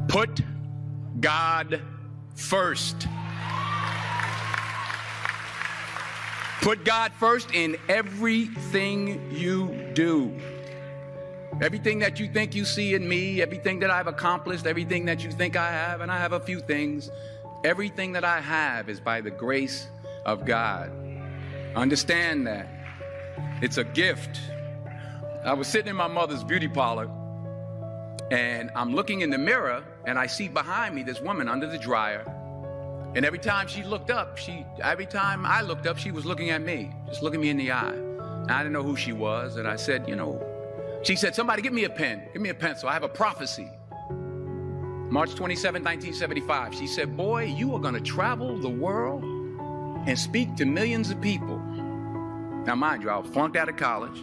Put God first. Put God first in everything you do. Everything that you think you see in me, everything that I've accomplished, everything that you think I have, and I have a few things, everything that I have is by the grace of God. Understand that. It's a gift. I was sitting in my mother's beauty parlor, and I'm looking in the mirror, and I see behind me this woman under the dryer. And every time I looked up, she was looking at me, just looking me in the eye. And I didn't know who she was, and I said, she said, somebody give me a pen, give me a pencil. I have a prophecy. March 27, 1975. She said, boy, you are going to travel the world and speak to millions of people. Now, mind you, I was flunked out of college.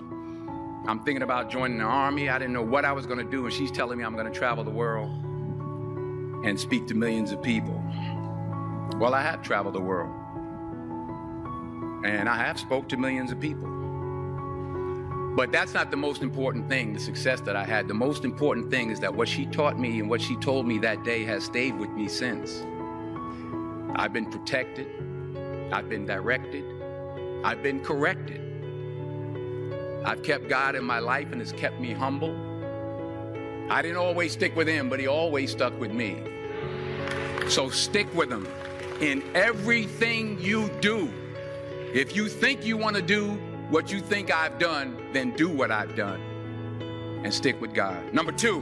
I'm thinking about joining the army. I didn't know what I was going to do. And she's telling me I'm going to travel the world and speak to millions of people. Well, I have traveled the world. And I have spoke to millions of people. But that's not the most important thing, the success that I had. The most important thing is that what she taught me and what she told me that day has stayed with me since. I've been protected. I've been directed. I've been corrected. I've kept God in my life and it's kept me humble. I didn't always stick with him, but he always stuck with me. So stick with him in everything you do. If you think you want to do what you think I've done, then do what I've done and stick with God. Number 2,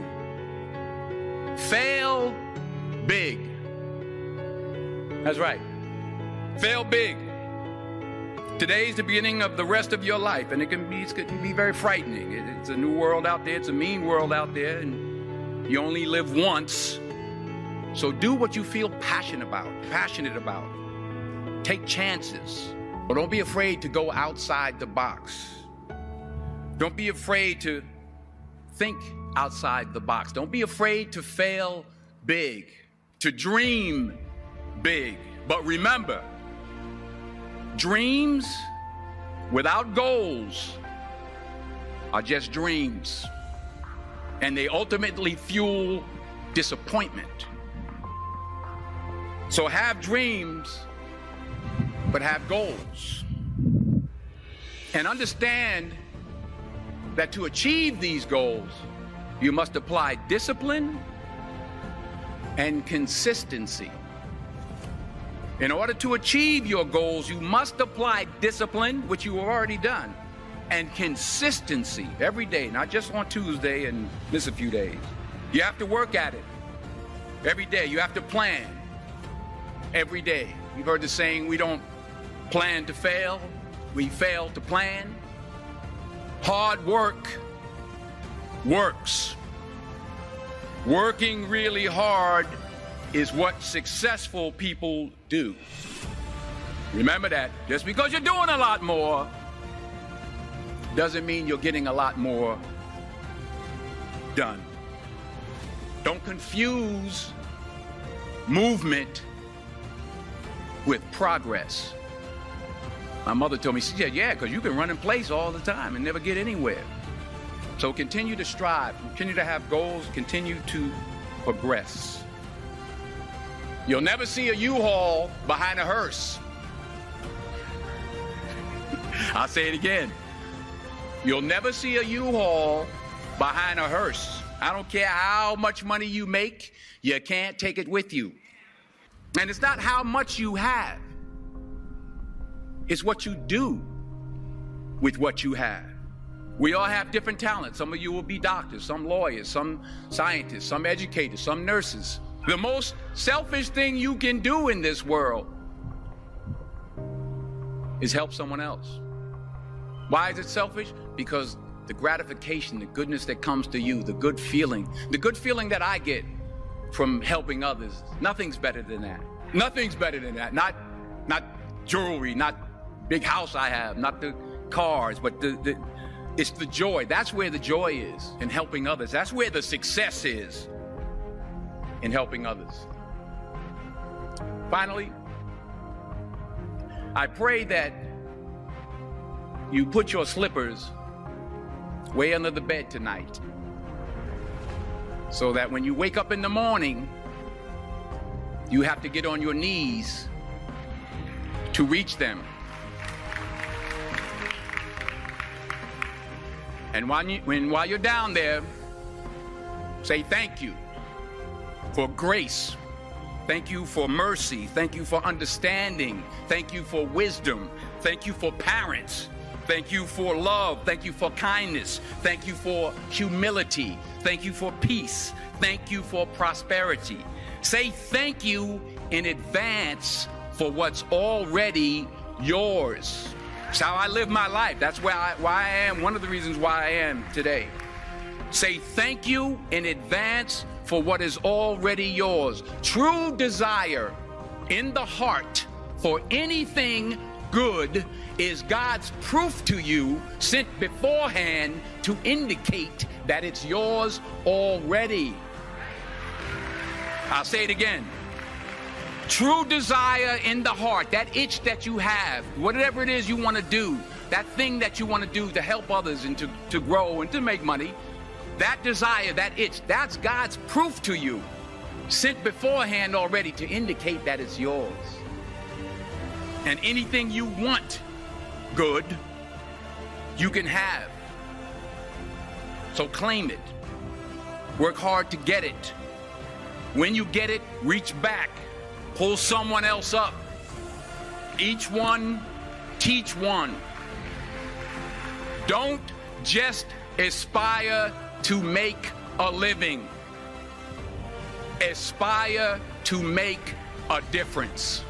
fail big. That's right. Fail big. Today's the beginning of the rest of your life, and it can be very frightening. It's a new world out there. It's a mean world out there, and you only live once. So do what you feel passionate about. Take chances. But don't be afraid to go outside the box. Don't be afraid to think outside the box. Don't be afraid to fail big, to dream big. But remember, dreams without goals are just dreams, and they ultimately fuel disappointment. So have dreams, but have goals. And understand that to achieve these goals, you must apply discipline and consistency. In order to achieve your goals, you must apply discipline, which you have already done, and consistency every day, not just on Tuesday and miss a few days. You have to work at it every day. You have to plan every day. You've heard the saying, we don't plan to fail, we fail to plan. Hard work works. Working really hard is what successful people do. Remember that. Just because you're doing a lot more doesn't mean you're getting a lot more done. Don't confuse movement with progress. My mother told me, she said, yeah, because you can run in place all the time and never get anywhere. So continue to strive, continue to have goals, continue to progress. You'll never see a U-Haul behind a hearse. I'll say it again. You'll never see a U-Haul behind a hearse. I don't care how much money you make, you can't take it with you. And it's not how much you have. It's what you do with what you have. We all have different talents. Some of you will be doctors, some lawyers, some scientists, some educators, some nurses. The most selfish thing you can do in this world is help someone else. Why is it selfish? Because the gratification, the goodness that comes to you, the good feeling that I get from helping others, nothing's better than that. Nothing's better than that. Not jewelry, not big house I have, not the cars, but it's the joy. That's where the joy is, in helping others. That's where the success is, in helping others. Finally, I pray that you put your slippers way under the bed tonight. so that when you wake up in the morning, you have to get on your knees to reach them. And while you're down there, say thank you for grace. Thank you for mercy. Thank you for understanding. Thank you for wisdom. Thank you for parents. Thank you for love. Thank you for kindness. Thank you for humility. Thank you for peace. Thank you for prosperity. Say thank you in advance for what's already yours. It's how I live my life. That's why I am, one of the reasons why I am today. Say thank you in advance for what is already yours. True desire in the heart for anything good is God's proof to you, sent beforehand to indicate that it's yours already. I'll say it again. True desire in the heart, that itch that you have, whatever it is you want to do, that thing that you want to do to help others and to grow and to make money, that desire, that itch, that's God's proof to you, sent beforehand already to indicate that it's yours. And anything you want good, you can have. So claim it. Work hard to get it. When you get it, reach back. Pull someone else up. Each one, teach one. Don't just aspire to make a living. Aspire to make a difference.